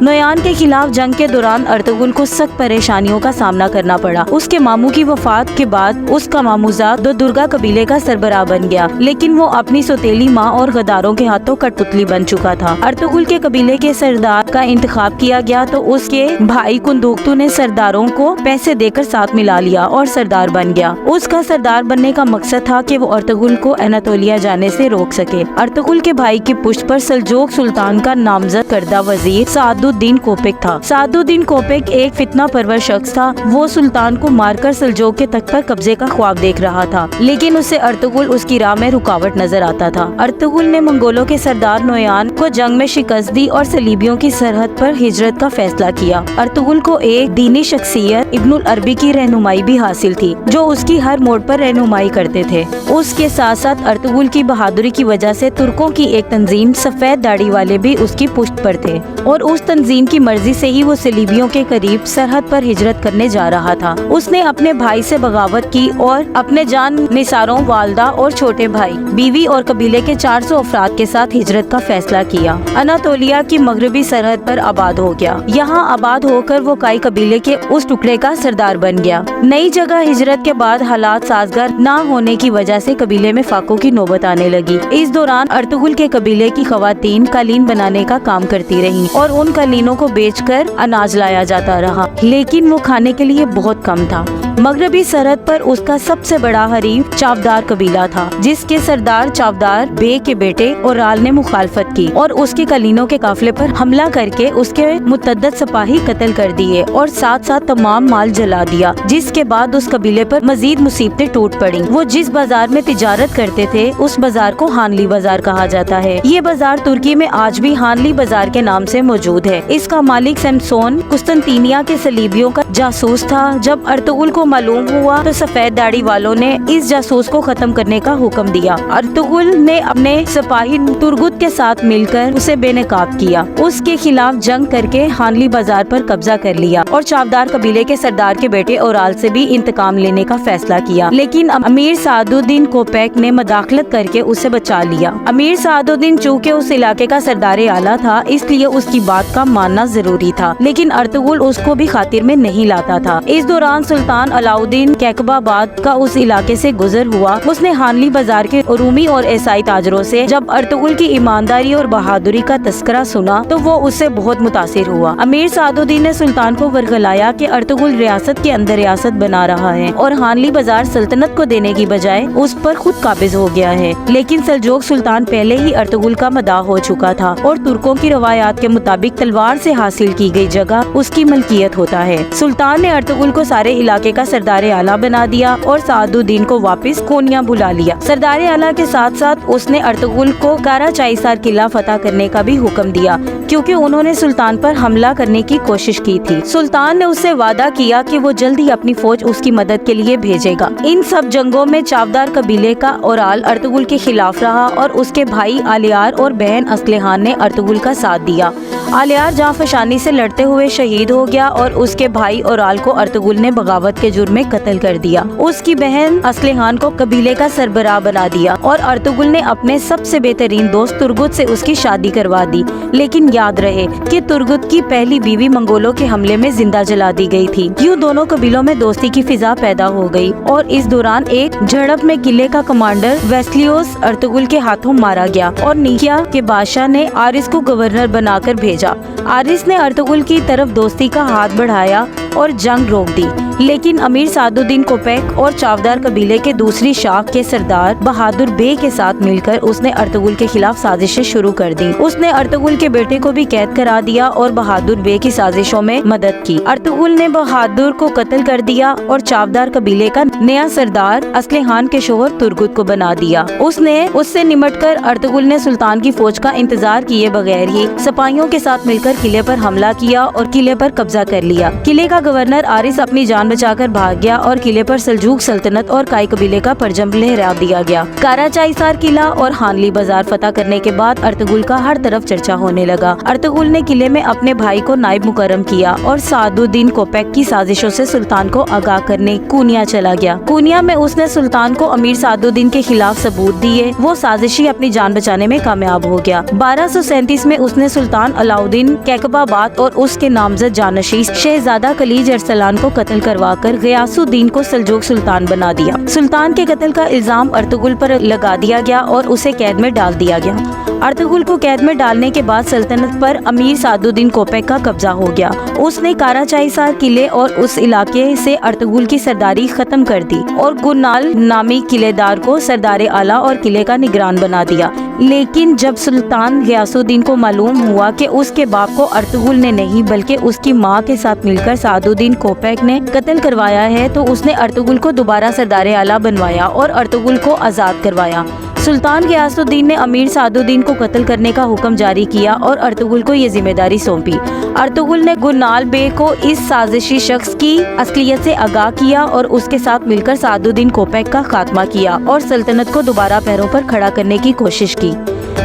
نویان کے خلاف جنگ کے دوران ارطغرل کو سخت پریشانیوں کا سامنا کرنا پڑا۔ اس کے ماموں کی وفات کے بعد اس کا ماموزاد درگا قبیلے کا سربراہ بن گیا، لیکن وہ اپنی سوتیلی ماں اور غداروں کے ہاتھوں کٹ پتلی بن چکا تھا۔ ارطغرل کے قبیلے کے سردار کا انتخاب کیا گیا تو اس کے بھائی کندوکتو نے سرداروں کو پیسے دے کر ساتھ ملا لیا اور سردار بن گیا۔ اس کا سردار بننے کا مقصد تھا کہ وہ ارطغرل کو اناطولیہ جانے سے روک سکے۔ ارطغرل کے بھائی کی پشت پر سلجوق سلطان کا نامزد کردہ وزیر سعد الدین کوپیک تھا۔ سعد الدین کوپیک ایک فتنہ پرور شخص تھا۔ وہ سلطان کو مار کر سلجوق کے تخت پر قبضے کا خواب دیکھ رہا تھا، لیکن اسے ارطغرل اس کی راہ میں رکاوٹ نظر آتا تھا۔ ارطغرل نے منگولوں کے سردار نویان کو جنگ میں شکست دی اور صلیبیوں کی سرحد پر ہجرت کا فیصلہ کیا۔ ارطغرل کو ایک دینی شخصیت ابن العربی کی رہنمائی بھی حاصل تھی، جو اس کی ہر موڑ پر رہنمائی کرتے تھے۔ اس کے ساتھ ساتھ ارطغرل کی بہادری کی وجہ سے ترکوں کی ایک تنظیم سفید داڑھی والے بھی اس کی پشت پر تھے، اور اس تنظیم کی مرضی سے ہی وہ صلیبیوں کے قریب سرحد پر ہجرت کرنے جا رہا تھا۔ اس نے اپنے بھائی سے بغاوت کی اور اپنے جان نثاروں، والدہ اور چھوٹے بھائی، بیوی اور قبیلے کے 400 افراد کے ساتھ ہجرت کا فیصلہ کیا۔ اناطولیہ کی مغربی سرحد پر آباد ہو گیا۔ یہاں آباد ہو کر وہ کائی قبیلے کے اس ٹکڑے کا سردار بن گیا۔ نئی جگہ ہجرت کے بعد حالات سازگار نہ ہونے کی وجہ سے قبیلے میں فاقوں کی نوبت آنے لگی۔ اس دوران ارطغرل کے قبیلے کی خواتین قالین بنانے کا کام کرتی رہیں اور ان قالینوں کو بیچ کر اناج لایا جاتا رہا، لیکن وہ کھانے کے لیے بہت کم تھا۔ مغربی سرحد پر اس کا سب سے بڑا حریف چاودار قبیلہ تھا، جس کے سردار چاودار بے کے بیٹے اورال نے مخالفت کی اور اس کے قالینوں کے قافلے پر حملہ کر کے اس کے متعدد سپاہی قتل کر دیے اور ساتھ ساتھ تمام مال جلا دیا، جس کے بعد اس قبیلے پر مزید مصیبتیں ٹوٹ پڑیں۔ وہ جس بازار میں تجارت کرتے تھے اس بازار کو ہانلی بازار کہا جاتا ہے۔ یہ بازار ترکی میں آج بھی ہانلی بازار کے نام سے موجود ہے۔ اس کا مالک سمسون قسطنطینیہ کے صلیبیوں کا جاسوس تھا۔ جب ارطغرل کو معلوم ہوا تو سفید داڑھی والوں نے اس جاسوس کو ختم کرنے کا حکم دیا۔ ارطغرل نے اپنے سپاہی ترگت کے ساتھ مل کر اسے بے نقاب کیا، اس کے خلاف جنگ کر کے ہانلی بازار پر قبضہ کر لیا اور چاودار قبیلے کے سردار کے بیٹے اورال سے بھی انتقام لینے کا فیصلہ کیا، لیکن امیر سعد الدین کوپیک نے مداخلت کر کے اسے بچا لیا۔ امیر سعد الدین چونکہ اس علاقے کا سردار اعلیٰ تھا، اس لیے اس کی بات کا ماننا ضروری تھا، لیکن ارطغرل اس کو بھی خاطر میں نہیں لاتا تھا۔ اس دوران سلطان علاؤدین کیقب آباد کا اس علاقے سے گزر ہوا۔ اس نے ہانلی بازار کے رومی اور عیسائی تاجروں سے جب ارطغرل کی ایمانداری اور بہادری کا تذکرہ سنا تو وہ اس سے بہت متاثر ہوا۔ امیر سعد الدین نے سلطان کو ورغلایا کہ ارطغرل ریاست کے اندر ریاست بنا رہا ہے اور ہانلی بازار سلطنت کو دینے کی بجائے اس پر خود قابض ہو گیا ہے، لیکن سلجوق سلطان پہلے ہی ارطغرل کا مداح ہو چکا تھا اور ترکوں کی روایات کے مطابق تلوار سے حاصل کی گئی جگہ اس کی ملکیت ہوتا ہے۔ سلطان نے ارطغرل کو سارے علاقے کا سردار اعلیٰ بنا دیا اور سعد الدین کو واپس کونیا بلا لیا۔ سردار اعلیٰ کے ساتھ ساتھ اس نے ارطغرل کو کارا چائسار قلعہ فتح کرنے کا بھی حکم دیا، کیونکہ انہوں نے سلطان پر حملہ کرنے کی کوشش کی تھی۔ سلطان نے اس سے وعدہ کیا کہ وہ جلد ہی اپنی فوج اس کی مدد کے لیے بھیجے گا۔ ان سب جنگوں میں چاودار قبیلے کا اورال ارطغرل کے خلاف رہا اور اس کے بھائی آلیار اور بہن اسلحان نے ارطغرل کا ساتھ دیا۔ آلیار جاں فشانی سے لڑتے ہوئے شہید ہو گیا اور اس کے بھائی اورال کو ارطغرل نے بغاوت کے جرم میں قتل کر دیا۔ اس کی بہن اسلحان کو قبیلے کا سربراہ بنا دیا اور ارطغرل نے اپنے سب سے بہترین دوست ترگت سے اس کی شادی کروا دی، لیکن یاد رہے کہ ترگت کی پہلی بیوی منگولوں کے حملے میں زندہ جلا دی گئی تھی۔ یوں دونوں قبیلوں میں دوستی کی فضا پیدا ہو گئی اور اس دوران ایک جھڑپ میں قلعے کا کمانڈر ویسلیوس ارطغرل کے ہاتھوں مارا گیا اور نیکیا کے بادشاہ نے آرس کو گورنر بنا کر بھیجا۔ آرس نے ارطغرل کی طرف دوستی کا ہاتھ بڑھایا اور جنگ روک دی، لیکن امیر سعد الدین کوپیک اور چاودار قبیلے کے دوسری شاخ کے سردار بہادر بے کے ساتھ مل کر اس نے ارطغرل کے خلاف سازشیں شروع کر دی۔ اس نے ارطغرل کے بیٹے کو بھی قید کرا دیا اور بہادر بے کی سازشوں میں مدد کی۔ ارطغرل نے بہادر کو قتل کر دیا اور چاودار قبیلے کا نیا سردار اسلحان کے شوہر ترگت کو بنا دیا۔ اس سے نمٹ کر ارطغرل نے سلطان کی فوج کا انتظار کیے بغیر ہی سپاہیوں کے ساتھ مل کر قلعے پر حملہ کیا اور قلعے پر قبضہ کر لیا۔ قلعے کا گورنر آرس اپنی جان بچا کر بھاگ گیا اور قلعے پر سلجوق سلطنت اور کائی قبیلے کا پرچم لہرا دیا گیا۔ کاراچائسار قلعہ اور ہانلی بازار فتح کرنے کے بعد ارطغرل کا ہر طرف چرچا ہونے لگا۔ ارطغرل نے قلعے میں اپنے بھائی کو نائب مقرر کیا اور سعد الدین کوپیک کی سازشوں سے سلطان کو آگاہ کرنے کونیا چلا گیا۔ کونیا میں اس نے سلطان کو امیر سعد الدین کے خلاف ثبوت دیے۔ وہ سازشی اپنی جان بچانے میں کامیاب ہو گیا۔ 1237 میں اس نے سلطان علاؤدین کیقباد اور اس کے نامزد جانشین شہزادہ خلیج ارسلان کو قتل کروا کر غیاث الدین کو سلجوق سلطان بنا دیا۔ سلطان کے قتل کا الزام ارطغرل پر لگا دیا گیا اور اسے قید میں ڈال دیا گیا۔ ارطغرل کو قید میں ڈالنے کے بعد سلطنت پر امیر سعد الدین کوپیک کا قبضہ ہو گیا۔ اس نے کاراچائسار قلعے اور اس علاقے سے ارطغرل کی سرداری ختم کر دی اور گرنال نامی قلعے دار کو سردار اعلیٰ اور قلعے کا نگران بنا دیا۔ لیکن جب سلطان غیاث الدین کو معلوم ہوا کہ اس کے باپ کو ارطغرل نے نہیں بلکہ اس کی ماں کے ساتھ مل کر سعد الدین کوپیک نے قتل کروایا ہے، تو اس نے ارطغرل کو دوبارہ سردار اعلیٰ بنوایا اور ارطغرل کو آزاد کروایا۔ سلطان غیاث الدین نے امیر سعد الدین کو قتل کرنے کا حکم جاری کیا اور ارطغرل کو یہ ذمہ داری سونپی۔ ارطغرل نے گرنال بے کو اس سازشی شخص کی اصلیت سے آگاہ کیا اور اس کے ساتھ مل کر سعد الدین کوپیک کا خاتمہ کیا اور سلطنت کو دوبارہ پیروں پر کھڑا کرنے کی کوشش کی۔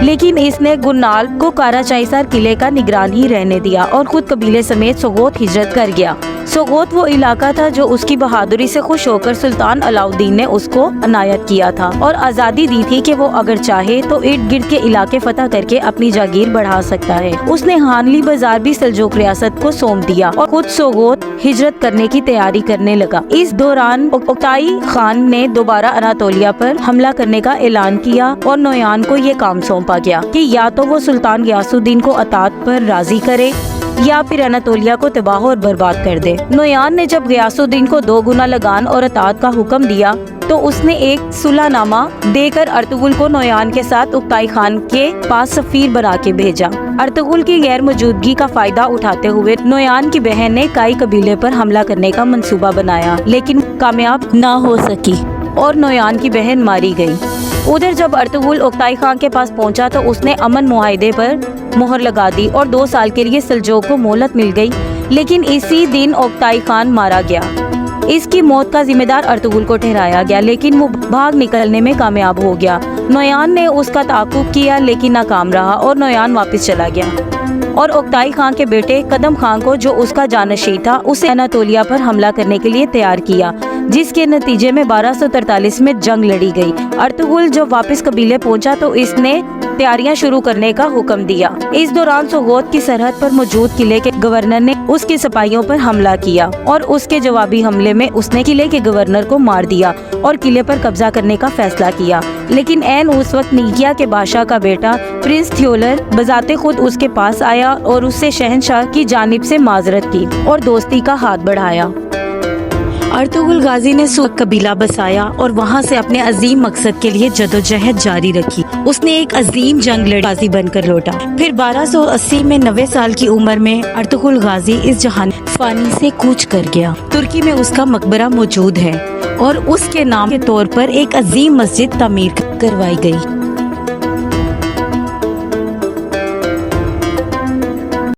لیکن اس نے گرنال کو کاراچائسار قلعے کا نگران ہی رہنے دیا اور خود قبیلے سمیت سوغوت ہجرت کر گیا۔ سوغوت وہ علاقہ تھا جو اس کی بہادری سے خوش ہو کر سلطان علاؤدین نے اس کو عنایت کیا تھا اور آزادی دی تھی کہ وہ اگر چاہے تو ارد گرد کے علاقے فتح کر کے اپنی جاگیر بڑھا سکتا ہے۔ اس نے ہانلی بازار بھی سلجوق ریاست کو سونپ دیا اور خود سوغوت ہجرت کرنے کی تیاری کرنے لگا۔ اس دوران اوکتائی خان نے دوبارہ اناطولیہ پر حملہ کرنے کا اعلان کیا اور نویان کو یہ کام سونپا گیا کہ یا تو وہ سلطان غیاث الدین کو اطاعت پر راضی کرے یا پھر اناطولیہ کو تباہ اور برباد کر دے۔ نویان نے جب غیاث الدین کو 2 گنا لگان اور اطاعت کا حکم دیا تو اس نے ایک صلح نامہ دے کر ارطغرل کو نویان کے ساتھ اوکتائی خان کے پاس سفیر بنا کے بھیجا۔ ارطغرل کی غیر موجودگی کا فائدہ اٹھاتے ہوئے نویان کی بہن نے کائی قبیلے پر حملہ کرنے کا منصوبہ بنایا لیکن کامیاب نہ ہو سکی اور نویان کی بہن ماری گئی۔ ادھر جب ارطغرل اوکتائی خان کے پاس پہنچا تو اس نے امن معاہدے پر مہر لگا دی اور 2 سال کے لیے سلجوق کو مہلت مل گئی، لیکن اسی دن اوکتائی خان مارا گیا۔ اس کی موت کا ذمہ دار ارطغرل کو ٹھہرایا گیا لیکن وہ بھاگ نکلنے میں کامیاب ہو گیا۔ نویان نے اس کا تعاقب کیا لیکن ناکام رہا اور نویان واپس چلا گیا اور اوکتائی خان کے بیٹے قدم خان کو جو اس کا جانشین تھا اسے اناطولیہ پر حملہ کرنے کے لیے تیار کیا، جس کے نتیجے میں 1243 میں جنگ لڑی گئی۔ ارطغرل جب واپس قبیلے پہنچا تو اس نے تیاریاں شروع کرنے کا حکم دیا۔ اس دوران سوغوت کی سرحد پر موجود قلعے کے گورنر نے اس کے سپاہیوں پر حملہ کیا اور اس کے جوابی حملے میں اس نے قلعے کے گورنر کو مار دیا اور قلعے پر قبضہ کرنے کا فیصلہ کیا۔ لیکن عین اس وقت نیکیا کے بادشاہ کا بیٹا پرنس تھیولر بذات خود اس کے پاس آیا اور اس سے شہنشاہ کی جانب سے معذرت کی اور دوستی کا ہاتھ بڑھایا۔ ارطغرل غازی نے سوق قبیلہ بسایا اور وہاں سے اپنے عظیم مقصد کے لیے جدوجہد جاری رکھی۔ اس نے ایک عظیم جنگ لڑی، غازی بن کر لوٹا۔ پھر 1280 میں 90 سال کی عمر میں ارطغرل غازی اس جہان فانی سے کوچ کر گیا۔ ترکی میں اس کا مقبرہ موجود ہے اور اس کے نام کے طور پر ایک عظیم مسجد تعمیر کروائی گئی۔